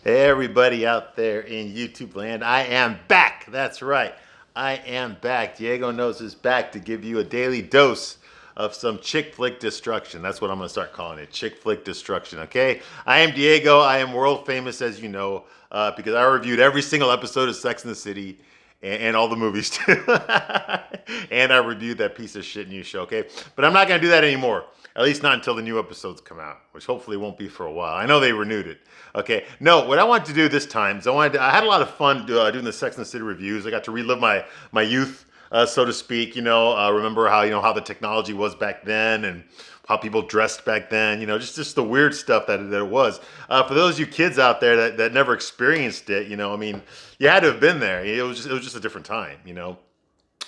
Hey, everybody out there in YouTube land, I am back. That's right. I am back. Diego knows is back to give you a daily dose of some chick flick destruction. That's what I'm going to start calling it, chick flick destruction, okay? I am Diego. I am world famous, as you know, because I reviewed every single episode of Sex and the City and all the movies too. And I reviewed that piece of shit new show, okay? But I'm not going to do that anymore. At least not until the new episodes come out, which hopefully won't be for a while. I know they renewed it. Okay. No, what I wanted to do this time is I had a lot of fun doing the Sex and the City reviews. I got to relive my youth, so to speak. Remember how the technology was back then and how people dressed back then. Just the weird stuff that it was. For those of you kids out there that never experienced it, I mean, you had to have been there. It was just a different time.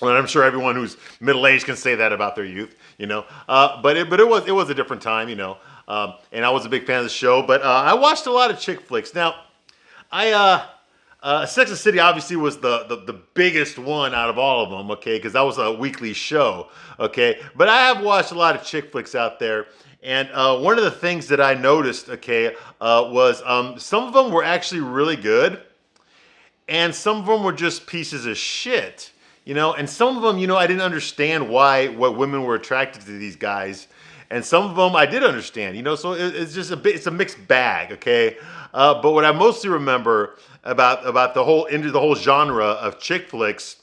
Well, I'm sure everyone who's middle aged can say that about their youth, but it was a different time, and I was a big fan of the show. But I watched a lot of chick flicks. Now, Sex and the City obviously was the biggest one out of all of them, okay, because that was a weekly show, okay. But I have watched a lot of chick flicks out there, and one of the things that I noticed, okay, was some of them were actually really good, and some of them were just pieces of shit. And some of them, I didn't understand what women were attracted to these guys, and some of them I did understand. So it's just it's a mixed bag, okay. But what I mostly remember about the whole genre of chick flicks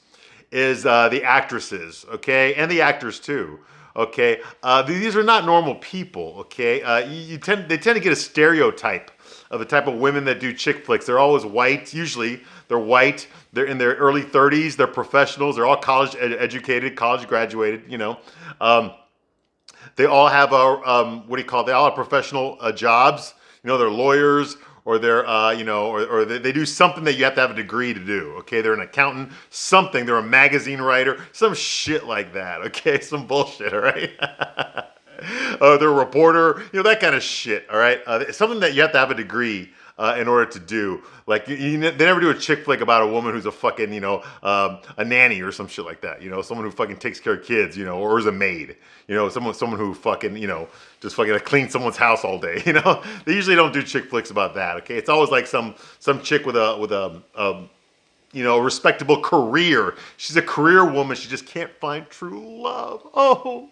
is the actresses, okay, and the actors too. Okay, these are not normal people. Okay, they tend to get a stereotype of the type of women that do chick flicks. They're always white. Usually, they're white. They're in their early 30s. They're professionals. They're all college educated, college graduated. They all have they all have professional jobs. They're lawyers or they're or they do something that you have to have a degree to do. Okay, they're an accountant, something. They're a magazine writer, some shit like that. Okay, some bullshit. All right. They're a reporter, that kind of shit. All right, something that you have to have a degree in order to do. Like they never do a chick flick about a woman who's a fucking a nanny or some shit like that. Someone who fucking takes care of kids, or is a maid. Someone who fucking just fucking cleans someone's house all day. They usually don't do chick flicks about that. Okay, it's always like some chick with a respectable career. She's a career woman. She just can't find true love. Oh.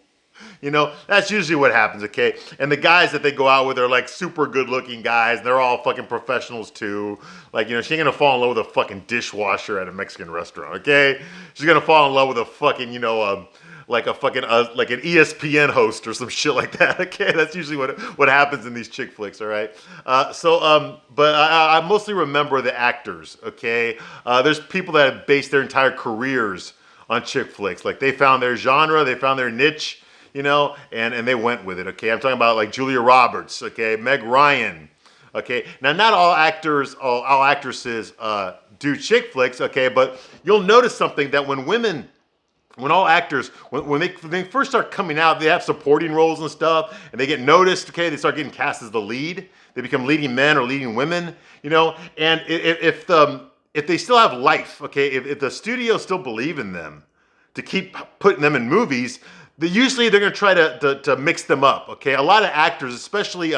That's usually what happens, okay? And the guys that they go out with are like super good looking guys. And they're all fucking professionals too. Like, she ain't gonna fall in love with a fucking dishwasher at a Mexican restaurant, okay? She's gonna fall in love with a fucking, like an ESPN host or some shit like that, okay? That's usually what happens in these chick flicks, all right? But I mostly remember the actors, okay? There's people that have based their entire careers on chick flicks. Like they found their genre, they found their niche, and they went with it, okay? I'm talking about like Julia Roberts, okay? Meg Ryan, okay? Now, not all actresses do chick flicks, okay? But you'll notice something that when all actors, when they first start coming out, they have supporting roles and stuff, and they get noticed, okay? They start getting cast as the lead. They become leading men or leading women, and if they still have life, okay? If the studios still believe in them to keep putting them in movies, usually they're going to try to mix them up, okay? A lot of actors, especially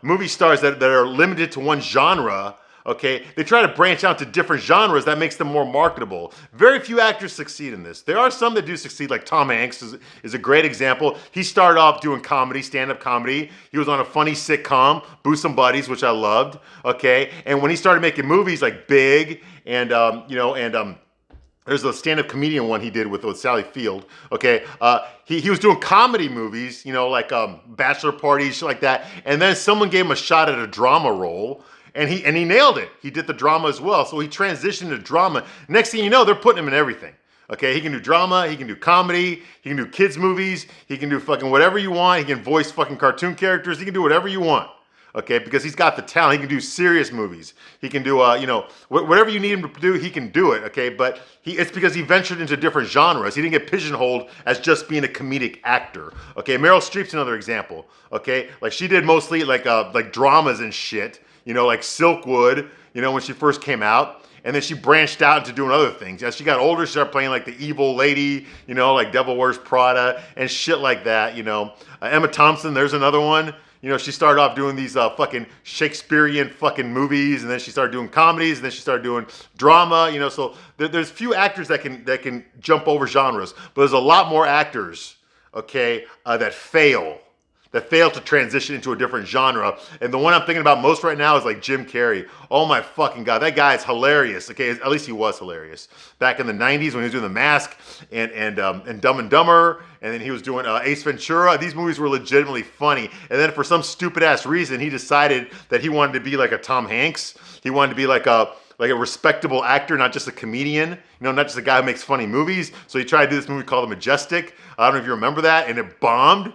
movie stars that are limited to one genre, okay, they try to branch out to different genres. That makes them more marketable. Very few actors succeed in this. There are some that do succeed, like Tom Hanks is a great example. He started off doing comedy, stand-up comedy. He was on a funny sitcom, Boost Some Buddies, which I loved, okay? And when he started making movies like Big and there's a stand-up comedian one he did with Sally Field. Okay, he was doing comedy movies, like bachelor parties, shit like that. And then someone gave him a shot at a drama role, and he nailed it. He did the drama as well, so he transitioned to drama. Next thing you know, they're putting him in everything. Okay, he can do drama, he can do comedy, he can do kids movies, he can do fucking whatever you want. He can voice fucking cartoon characters. He can do whatever you want. Okay, because he's got the talent. He can do serious movies. He can do, whatever you need him to do, he can do it. Okay, but it's because he ventured into different genres. He didn't get pigeonholed as just being a comedic actor. Okay, Meryl Streep's another example. Okay, like she did mostly like dramas and shit. Like Silkwood. When she first came out. And then she branched out into doing other things. As she got older, she started playing like the evil lady, like Devil Wears Prada and shit like that. Emma Thompson, there's another one. You know, she started off doing these fucking Shakespearean fucking movies, and then she started doing comedies, and then she started doing drama. You know, so there's few actors that can jump over genres, but there's a lot more actors, okay, that fail to transition into a different genre. And the one I'm thinking about most right now is like Jim Carrey. Oh my fucking God, that guy is hilarious. Okay, at least he was hilarious back in the '90s when he was doing The Mask and Dumb and Dumber, and then he was doing Ace Ventura. These movies were legitimately funny. And then for some stupid ass reason, he decided that he wanted to be like a Tom Hanks. He wanted to be like a respectable actor, not just a comedian, you know, not just a guy who makes funny movies. So he tried to do this movie called The Majestic. I don't know if you remember that, and it bombed.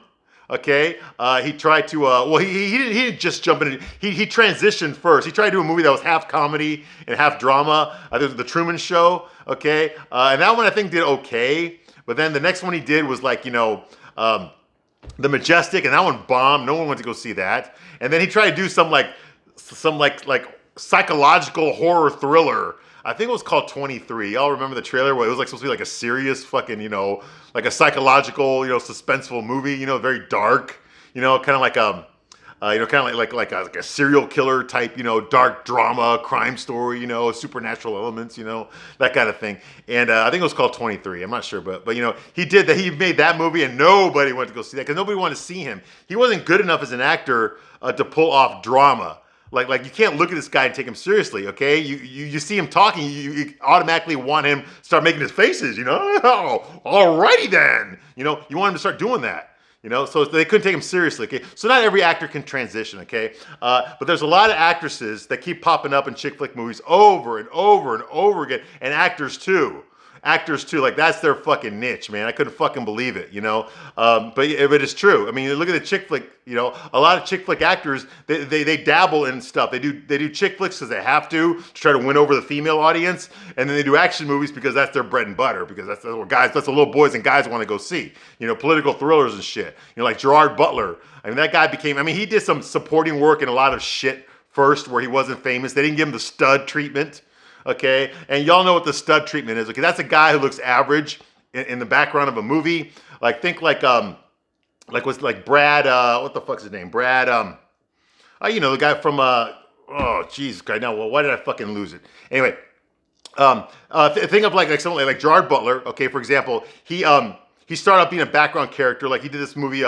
Okay, he tried to. He didn't just jump in. He transitioned first. He tried to do a movie that was half comedy and half drama. I think it was The Truman Show. Okay, and that one I think did okay. But then the next one he did was like, you know, The Majestic, and that one bombed. No one went to go see that. And then he tried to do some psychological horror thriller. I think it was called 23. Y'all remember the trailer where it was like supposed to be like a serious fucking, you know, like a psychological, you know, suspenseful movie, you know, very dark, you know, kind of like like a serial killer type, you know, dark drama, crime story, you know, supernatural elements, you know, that kind of thing. And I think it was called 23. I'm not sure, but you know, he did that. He made that movie, and nobody went to go see that because nobody wanted to see him. He wasn't good enough as an actor to pull off drama. Like you can't look at this guy and take him seriously, okay? You see him talking, you automatically want him to start making his faces, you know? Oh, alrighty then. You know, you want him to start doing that, you know? So they couldn't take him seriously, okay? So not every actor can transition, okay? But there's a lot of actresses that keep popping up in chick flick movies over and over and over again, and actors too. Like that's their fucking niche, man. I couldn't fucking believe it, you know. But it's true. I mean, look at the chick flick. You know, a lot of chick flick actors they dabble in stuff. They do chick flicks because they have to try to win over the female audience, and then they do action movies because that's their bread and butter. Because that's what the little boys and guys want to go see. You know, political thrillers and shit. You know, like Gerard Butler. I mean, that guy became. I mean, he did some supporting work in a lot of shit first where he wasn't famous. They didn't give him the stud treatment. Okay, and y'all know what the stud treatment is. Okay, that's a guy who looks average in the background of a movie. Like think like Brad. What the fuck's his name? Brad. You know, the guy from oh jeez, God, now why did I fucking lose it? Anyway, think of like someone like Gerard Butler. Okay, for example, he started out being a background character. Like he did this movie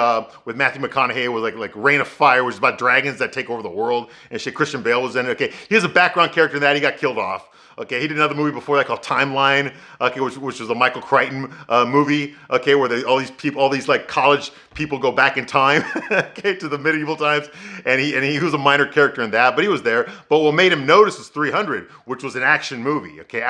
with Matthew McConaughey, was like Reign of Fire, which is about dragons that take over the world, and shit. Christian Bale was in it. Okay, he was a background character in that. He got killed off. Okay, he did another movie before that called Timeline, okay, which was a Michael Crichton movie, okay, where all these like college people go back in time, okay, to the medieval times, and he was a minor character in that, but he was there. But what made him notice was 300, which was an action movie, okay,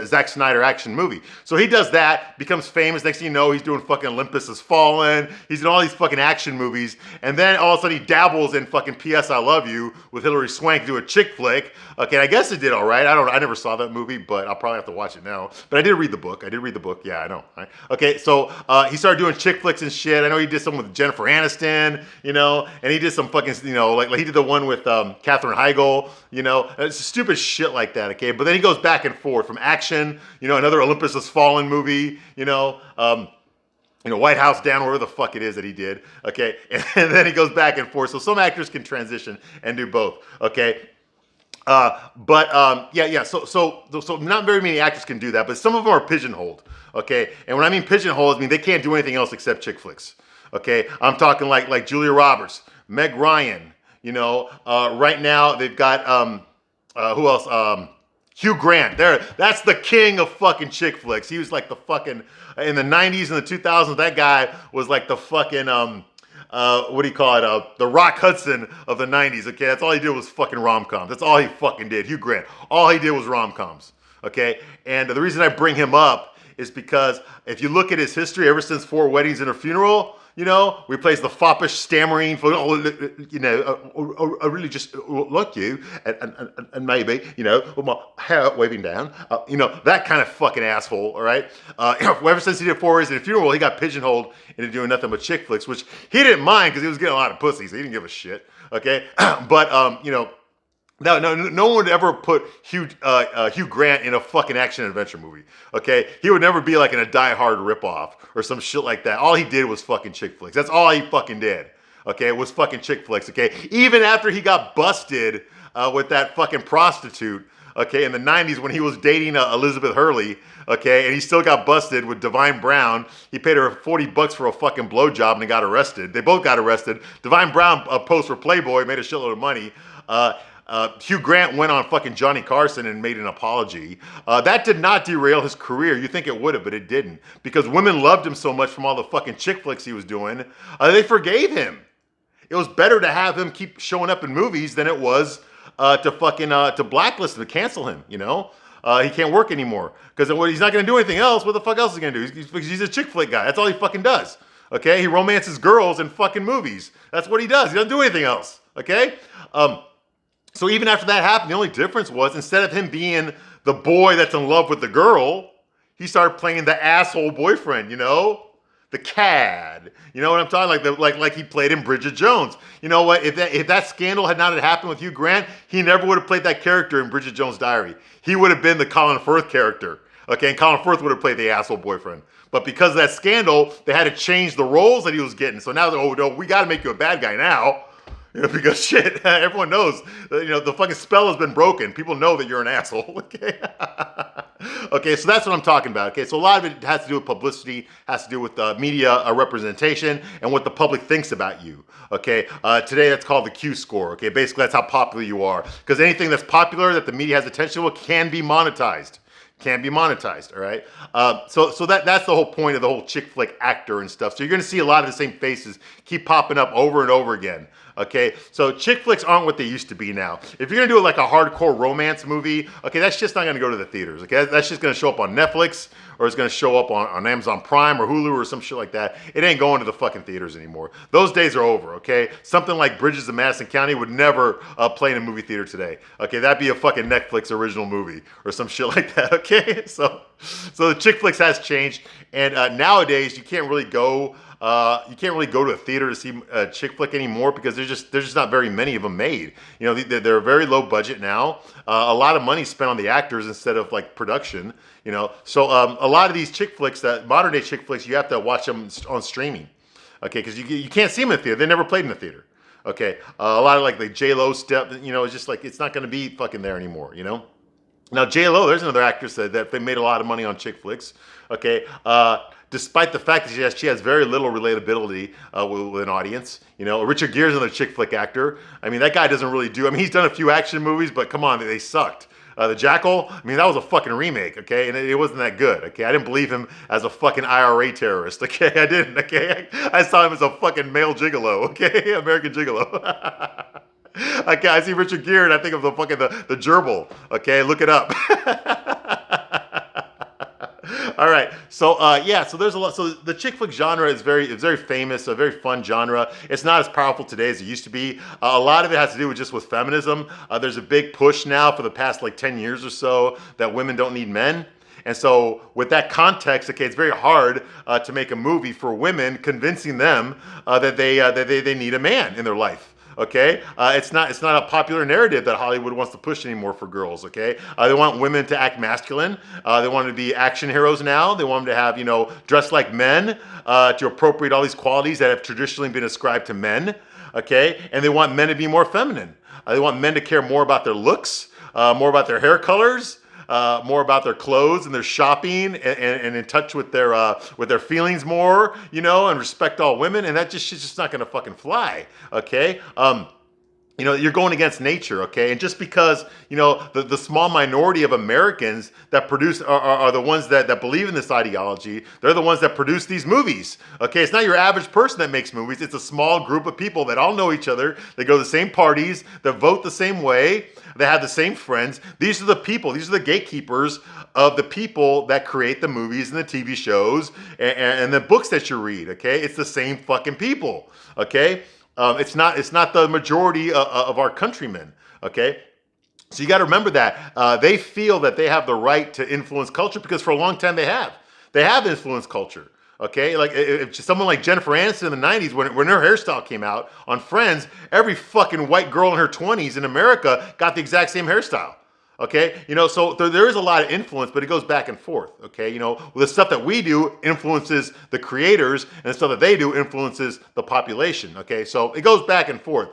Zack Snyder action movie. So he does that, becomes famous. Next thing you know, he's doing fucking Olympus Has Fallen. He's in all these fucking action movies, and then all of a sudden he dabbles in fucking P.S. I Love You with Hilary Swank, do a chick flick. Okay, I guess it did all right. I never saw that movie, but I'll probably have to watch it now. But I did read the book. Yeah, I know. Right? Okay, so he started doing chick flicks and shit. I know he did some with Jennifer Aniston, you know, and he did some fucking, you know, like he did the one with Katherine Heigl, you know, it's stupid shit like that. Okay, but then he goes back and forth from action, you know, another Olympus Has Fallen movie, you know, White House Down, wherever the fuck it is that he did. Okay, and then he goes back and forth. So some actors can transition and do both. Okay. So not very many actors can do that, but some of them are pigeonholed, okay? And when I mean pigeonholed, I mean they can't do anything else except chick flicks, okay? I'm talking like Julia Roberts, Meg Ryan, you know, right now they've got, who else? Hugh Grant, that's the king of fucking chick flicks. He was like the fucking, in the 90s and the 2000s, that guy was like the fucking, the Rock Hudson of the 90s, okay? That's all he did was fucking rom-coms. That's all he fucking did. Hugh Grant. All he did was rom-coms, okay? And the reason I bring him up is because if you look at his history, ever since 4 Weddings and a Funeral, you know, we plays the foppish, stammering, you know, I really just like you, and maybe, you know, with my hair waving down, you know, that kind of fucking asshole, all right? Ever since he did 4 Weddings and a Funeral, he got pigeonholed into doing nothing but chick flicks, which he didn't mind because he was getting a lot of pussy, so he didn't give a shit, okay? But, you know, no one would ever put Hugh Grant in a fucking action adventure movie, okay? He would never be like in a Die Hard ripoff or some shit like that. All he did was fucking chick flicks. That's all he fucking did, Okay, it was fucking chick flicks. Okay, even after he got busted with that fucking prostitute. Okay, in the 90s when he was dating Elizabeth Hurley. Okay, and he still got busted with Divine Brown. He paid her $40 for a fucking blowjob and he got arrested. They both got arrested. Divine Brown posed for Playboy, made a shitload of money. Hugh Grant went on fucking Johnny Carson and made an apology. That did not derail his career. You think it would have, but it didn't. Because women loved him so much from all the fucking chick flicks he was doing, they forgave him. It was better to have him keep showing up in movies than it was to blacklist him, to cancel him, you know? He can't work anymore. Because he's not going to do anything else. What the fuck else is he going to do? He's a chick flick guy. That's all he fucking does. Okay? He romances girls in fucking movies. That's what he does. He doesn't do anything else. Okay? So even after that happened, the only difference was instead of him being the boy that's in love with the girl, he started playing the asshole boyfriend, you know? The cad. You know what I'm talking like he played in Bridget Jones. You know what? If that scandal had not happened with Hugh Grant, he never would have played that character in Bridget Jones' Diary. He would have been the Colin Firth character. Okay, and Colin Firth would have played the asshole boyfriend. But because of that scandal, they had to change the roles that he was getting. So now, oh no, we got to make you a bad guy now. You know, because shit, everyone knows, you know, the fucking spell has been broken. People know that you're an asshole, okay? Okay, so that's what I'm talking about, okay? So a lot of it has to do with publicity, has to do with media representation, and what the public thinks about you, okay? Today, that's called the Q score, okay? Basically, that's how popular you are. Because anything that's popular that the media has attention to can be monetized. Can be monetized, all right? So that's the whole point of the whole chick flick actor and stuff. So you're gonna see a lot of the same faces keep popping up over and over again, okay? So chick flicks aren't what they used to be now. If you're gonna do like a hardcore romance movie, okay, that's just not gonna go to the theaters, okay? That's just gonna show up on Netflix, or it's gonna show up on Amazon Prime or Hulu or some shit like that. It ain't going to the fucking theaters anymore. Those days are over, okay? Something like Bridges of Madison County would never play in a movie theater today, okay? That'd be a fucking Netflix original movie or some shit like that, okay? So the chick flicks has changed, and nowadays you can't really go to a theater to see a chick flick anymore because there's just not very many of them made. You know, they're very low budget now. A lot of money spent on the actors instead of like production. You know, so a lot of these chick flicks, that modern day chick flicks, you have to watch them on streaming. Okay, because you can't see them in the theater. They never played in the theater. Okay, a lot of like the J-Lo step. You know, it's just like it's not going to be fucking there anymore. You know. Now J-Lo, there's another actress that they made a lot of money on chick flicks. Okay, despite the fact that she has very little relatability with an audience. You know, Richard Gere's another chick flick actor. I mean, that guy doesn't really do. I mean, he's done a few action movies, but come on, they sucked. The Jackal, I mean, that was a fucking remake, okay? And it wasn't that good, okay? I didn't believe him as a fucking IRA terrorist, okay? I didn't, okay? I saw him as a fucking male gigolo, okay? American gigolo. Okay, I see Richard Gere and I think of the fucking, the gerbil, okay? Look it up. All right, so yeah, so there's a lot. So the chick flick genre is very famous, a very fun genre. It's not as powerful today as it used to be. A lot of it has to do with just with feminism. There's a big push now for the past like 10 years or so that women don't need men. And so with that context, okay, it's very hard to make a movie for women, convincing them that they need a man in their life. Okay, it's not a popular narrative that Hollywood wants to push anymore for girls. Okay, they want women to act masculine. They want them to be action heroes now. They want them to have, you know, dress like men, to appropriate all these qualities that have traditionally been ascribed to men. Okay, and they want men to be more feminine. They want men to care more about their looks, more about their hair colors. More about their clothes and their shopping, and in touch with their feelings more, you know, and respect all women, and that shit's just not gonna fucking fly, okay? You know, you're going against nature, okay? And just because, you know, the small minority of Americans that produce are the ones that believe in this ideology, they're the ones that produce these movies, okay? It's not your average person that makes movies. It's a small group of people that all know each other. They go to the same parties, that vote the same way, they have the same friends. These are the people, these are the gatekeepers of the people that create the movies and the TV shows and the books that you read, okay? It's the same fucking people, okay? It's not the majority of our countrymen, okay? So you got to remember that they feel that they have the right to influence culture because for a long time they have influenced culture, okay? Like if someone like Jennifer Aniston in the 90s, when her hairstyle came out on Friends, every fucking white girl in her 20s in America got the exact same hairstyle. Okay, so there is a lot of influence, but it goes back and forth. Okay, the stuff that we do influences the creators, and the stuff that they do influences the population. Okay, so it goes back and forth.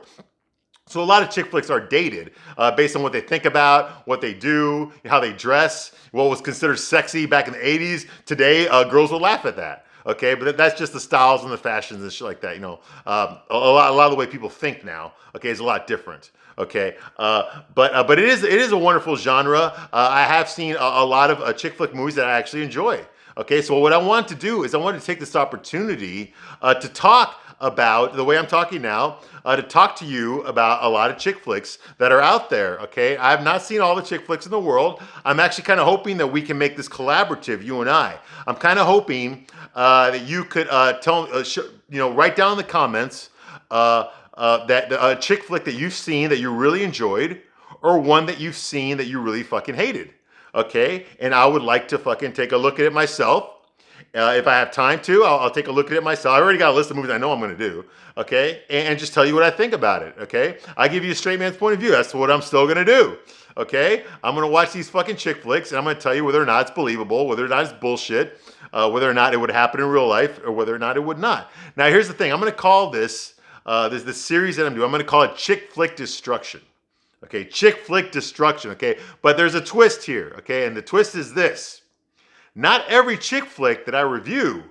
So a lot of chick flicks are dated based on what they think about, what they do, how they dress, what was considered sexy back in the 80s. Today, girls will laugh at that. Okay, but that's just the styles and the fashions and shit like that. A lot of the way people think now. Okay, is a lot different. Okay, but it is a wonderful genre. I have seen a lot of chick flick movies that I actually enjoy. Okay, so what I want to do is I want to take this opportunity to talk about the way I'm talking now, to talk to you about a lot of chick flicks that are out there. Okay, I have not seen all the chick flicks in the world. I'm actually kind of hoping that we can make this collaborative, you and I. I'm kind of hoping that you could write down in the comments that a chick flick that you've seen that you really enjoyed, or one that you've seen that you really fucking hated. Okay, and I would like to fucking take a look at it myself. If I have time to, I'll take a look at it myself. I already got a list of movies I know I'm going to do, okay? And just tell you what I think about it, okay? I give you a straight man's point of view. That's what I'm still going to do, okay? I'm going to watch these fucking chick flicks, and I'm going to tell you whether or not it's believable, whether or not it's bullshit, whether or not it would happen in real life, or whether or not it would not. Now, here's the thing. I'm going to call this series that I'm doing, I'm going to call it Chick Flick Destruction. Okay, Chick Flick Destruction, okay? But there's a twist here, okay? And the twist is this. Not every chick flick that I review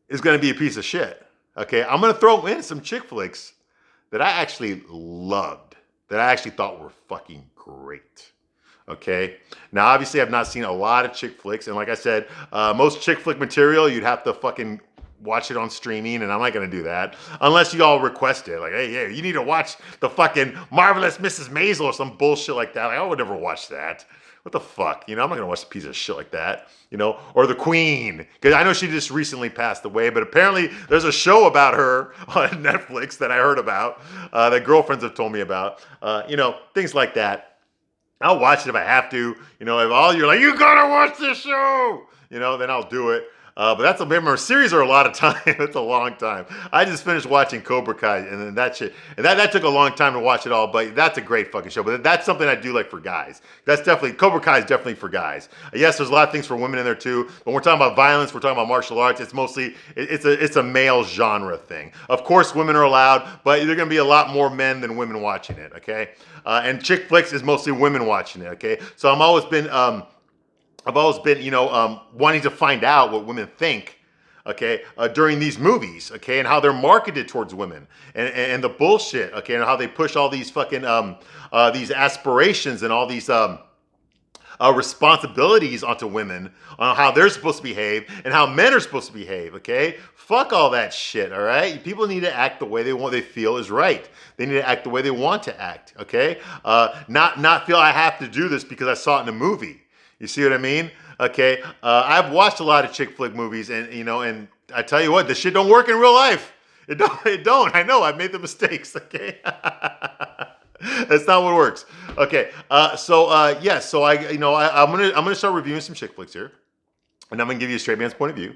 is going to be a piece of shit. Okay, I'm going to throw in some chick flicks that I actually loved, that I actually thought were fucking great. Okay, now obviously I've not seen a lot of chick flicks, and like I said, most chick flick material you'd have to fucking watch it on streaming, and I'm not going to do that unless you all request it. Like, hey, you need to watch the fucking Marvelous Mrs. Maisel or some bullshit like that. Like, I would never watch that. What the fuck? I'm not going to watch a piece of shit like that, or The Queen. Because I know she just recently passed away, but apparently there's a show about her on Netflix that I heard about, that girlfriends have told me about, things like that. I'll watch it if I have to. If all you're like, you gotta watch this show, then I'll do it. But remember, series are a lot of time. It's a long time. I just finished watching Cobra Kai, and then that shit, and that took a long time to watch it all. But that's a great fucking show. But that's something I do like for guys. Cobra Kai is definitely for guys. Yes, there's a lot of things for women in there too. But when we're talking about violence, we're talking about martial arts. It's mostly it's a male genre thing. Of course, women are allowed, but there are going to be a lot more men than women watching it. Okay, and chick flicks is mostly women watching it. Okay, so I've always been wanting to find out what women think, okay, during these movies, okay, and how they're marketed towards women, and the bullshit, okay, and how they push all these fucking these aspirations and all these responsibilities onto women on how they're supposed to behave and how men are supposed to behave, okay? Fuck all that shit, all right? People need to act the way they feel is right. They need to act the way they want to act, okay? Not feel I have to do this because I saw it in a movie. You see what I mean? Okay. I've watched a lot of chick flick movies, and and I tell you what, this shit don't work in real life. It don't. I know. I've made the mistakes. Okay. That's not what works. Okay. So I'm gonna start reviewing some chick flicks here, and I'm gonna give you a straight man's point of view,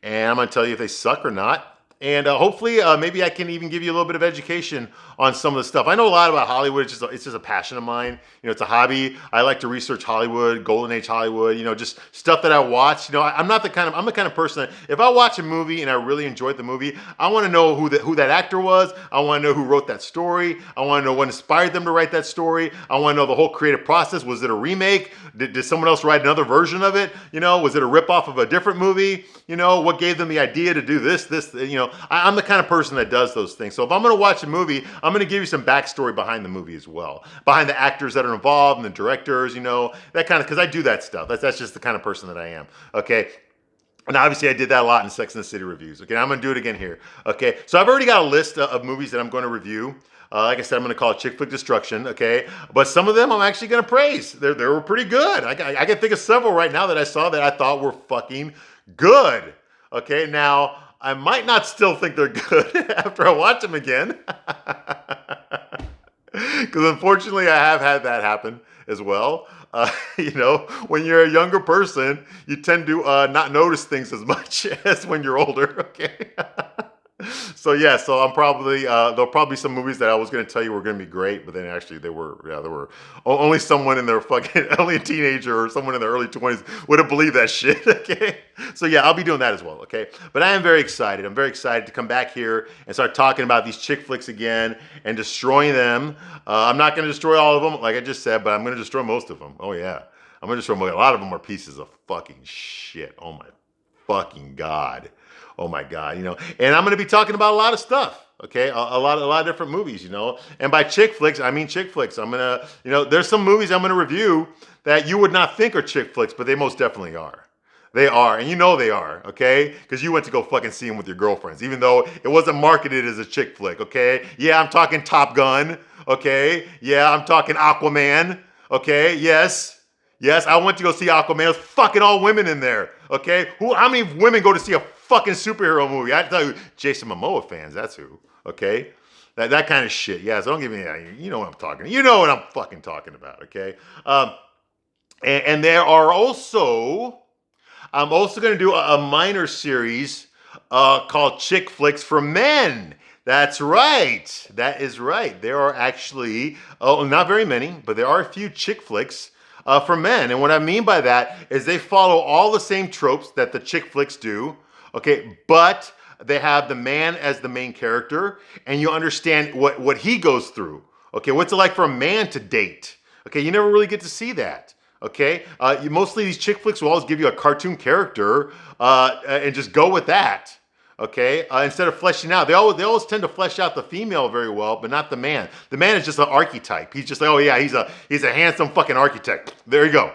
and I'm gonna tell you if they suck or not. And hopefully, maybe I can even give you a little bit of education on some of the stuff. I know a lot about Hollywood. It's just a passion of mine. It's a hobby. I like to research Hollywood, Golden Age Hollywood. just stuff that I watch. I'm the kind of person that if I watch a movie and I really enjoyed the movie, I want to know who that actor was. I want to know who wrote that story. I want to know what inspired them to write that story. I want to know the whole creative process. Was it a remake? Did someone else write another version of it? Was it a ripoff of a different movie? What gave them the idea to do this? I'm the kind of person that does those things. So if I'm going to watch a movie, I'm going to give you some backstory behind the movie as well, behind the actors that are involved and the directors, that kind of, because I do that stuff. That's just the kind of person that I am. Okay. And obviously I did that a lot in Sex and the City reviews. Okay. I'm going to do it again here. Okay. So I've already got a list of movies that I'm going to review. Like I said, I'm going to call it Chick Flick Destruction, okay? But some of them I'm actually going to praise. They were pretty good. I can think of several right now that I saw that I thought were fucking good. Okay. Now, I might not still think they're good after I watch them again. Because unfortunately, I have had that happen as well. When you're a younger person, you tend to not notice things as much as when you're older, okay? so I'm probably there'll probably be some movies that I was going to tell you were going to be great, but then actually there were only someone in their fucking only a teenager or someone in their early 20s would have believed that shit. Okay, so yeah, I'll be doing that as well. Okay, but I am very excited. I'm very excited to come back here and start talking about these chick flicks again and destroying them. I'm not going to destroy all of them, like I just said, but I'm going to destroy most of them. Oh yeah, I'm going to destroy a lot of them are pieces of fucking shit. Oh my fucking god. Oh my God, and I'm going to be talking about a lot of stuff. Okay, a lot of different movies, and by chick flicks, I mean chick flicks. I'm going to, there's some movies I'm going to review that you would not think are chick flicks, but they most definitely are. They are, and they are, okay? Because you went to go fucking see them with your girlfriends, even though it wasn't marketed as a chick flick, okay? Yeah, I'm talking Top Gun, okay? Yeah, I'm talking Aquaman, okay? Yes, I went to go see Aquaman. There's fucking all women in there, okay? How many women go to see a fucking superhero movie? I tell you, Jason Momoa fans, that's who, okay? That kind of shit. Yeah, so don't give me that. You know what I'm talking about. You know what I'm fucking talking about, okay? And there are also, I'm also going to do a minor series called Chick Flicks for Men. That's right. That is right. There are actually, not very many, but there are a few chick flicks for men. And what I mean by that is they follow all the same tropes that the chick flicks do, okay, but they have the man as the main character, and you understand what he goes through. Okay, what's it like for a man to date? Okay, you never really get to see that. Okay, mostly these chick flicks will always give you a cartoon character and just go with that. Okay, instead of fleshing out, they always tend to flesh out the female very well, but not the man. The man is just an archetype. He's just like, oh yeah, he's a handsome fucking architect. There you go.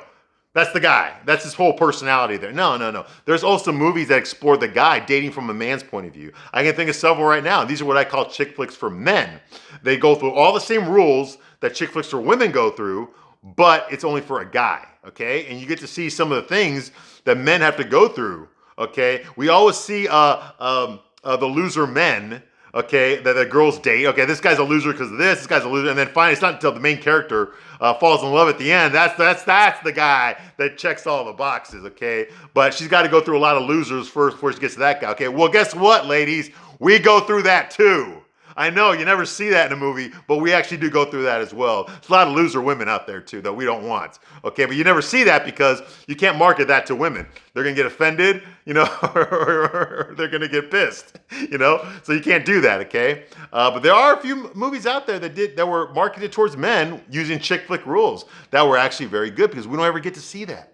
That's the guy. That's his whole personality there. No. There's also movies that explore the guy dating from a man's point of view. I can think of several right now. These are what I call chick flicks for men. They go through all the same rules that chick flicks for women go through, but it's only for a guy, okay? And you get to see some of the things that men have to go through, okay? We always see the loser men, okay, that the girls date. Okay, this guy's a loser because of this guy's a loser. And then finally, it's not until the main character falls in love at the end. That's the guy that checks all the boxes, okay? But she's got to go through a lot of losers first before she gets to that guy, okay? Well, guess what, ladies? We go through that too. I know you never see that in a movie, but we actually do go through that as well. There's a lot of loser women out there too that we don't want. Okay, but you never see that because you can't market that to women. They're gonna get offended, or they're gonna get pissed, So you can't do that, okay? But there are a few movies out there that were marketed towards men using chick flick rules that were actually very good because we don't ever get to see that.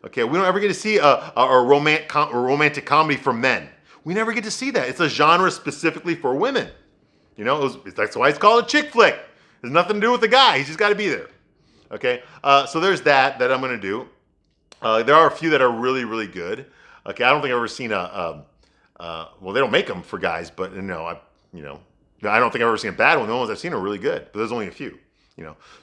Okay, we don't ever get to see a romantic comedy for men. We never get to see that. It's a genre specifically for women. That's why it's called a chick flick. There's nothing to do with the guy. He's just got to be there. Okay, so there's that I'm going to do. There are a few that are really, really good. Okay, I don't think I've ever seen well, they don't make them for guys, but I don't think I've ever seen a bad one. The ones I've seen are really good, but there's only a few.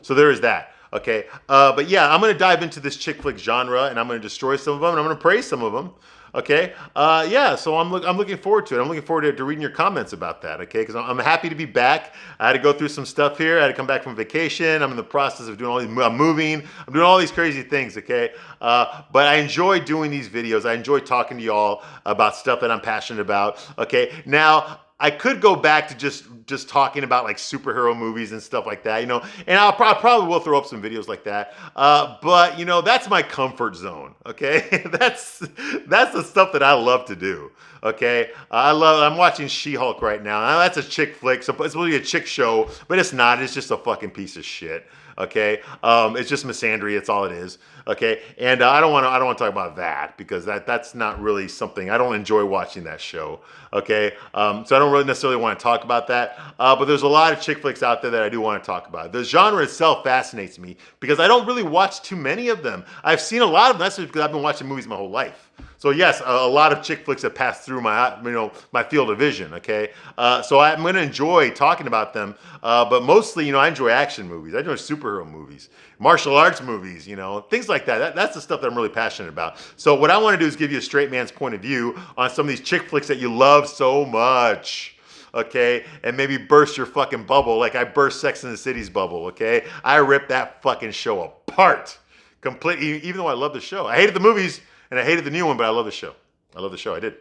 So there is that. Okay, but yeah, I'm going to dive into this chick flick genre, and I'm going to destroy some of them, and I'm going to praise some of them. Okay, so I'm looking forward to it. I'm looking forward to reading your comments about that, okay? Because I'm happy to be back. I had to go through some stuff here. I had to come back from vacation. I'm in the process of doing I'm moving. I'm doing all these crazy things, okay? But I enjoy doing these videos. I enjoy talking to y'all about stuff that I'm passionate about, okay? Now, I could go back to just talking about like superhero movies and stuff like that, and I'll probably will throw up some videos like that. But that's my comfort zone. Okay, that's the stuff that I love to do. Okay, I'm watching She-Hulk right now. That's a chick flick, so it's really a chick show, but it's not. It's just a fucking piece of shit. Okay, it's just misandry. It's all it is. Okay, and I don't want to talk about that because that's not really something I don't enjoy watching that show. Okay, so I don't really necessarily want to talk about that. But there's a lot of chick flicks out there that I do want to talk about. The genre itself fascinates me because I don't really watch too many of them. I've seen a lot of them. That's because I've been watching movies my whole life. So yes, a lot of chick flicks have passed through my field of vision. Okay, so I'm going to enjoy talking about them, but mostly, I enjoy action movies. I enjoy superhero movies, martial arts movies, things like that. That's the stuff that I'm really passionate about. So what I want to do is give you a straight man's point of view on some of these chick flicks that you love so much. Okay, and maybe burst your fucking bubble like I burst Sex and the City's bubble. Okay, I ripped that fucking show apart completely. Even though I love the show, I hated the movies. And I hated the new one, but I love the show. I love the show. I did,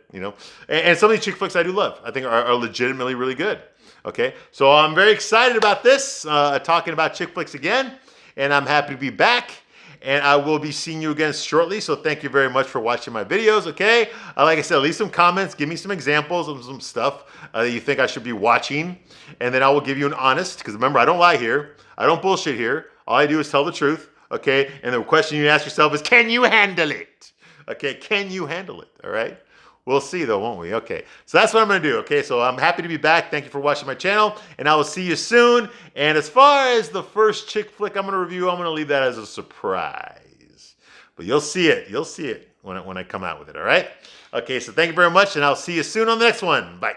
and some of these chick flicks I do love. I think are legitimately really good. Okay, so I'm very excited about this, talking about chick flicks again, and I'm happy to be back. And I will be seeing you again shortly. So thank you very much for watching my videos, okay? Like I said, leave some comments. Give me some examples of some stuff that you think I should be watching. And then I will give you an honest, because remember, I don't lie here. I don't bullshit here. All I do is tell the truth, okay? And the question you ask yourself is, can you handle it? Okay, can you handle it, all right? We'll see though, won't we? Okay, so that's what I'm gonna do, okay? So I'm happy to be back. Thank you for watching my channel, and I will see you soon. And as far as the first chick flick I'm gonna review, I'm gonna leave that as a surprise. But you'll see it when I come out with it, all right? Okay, so thank you very much, and I'll see you soon on the next one. Bye.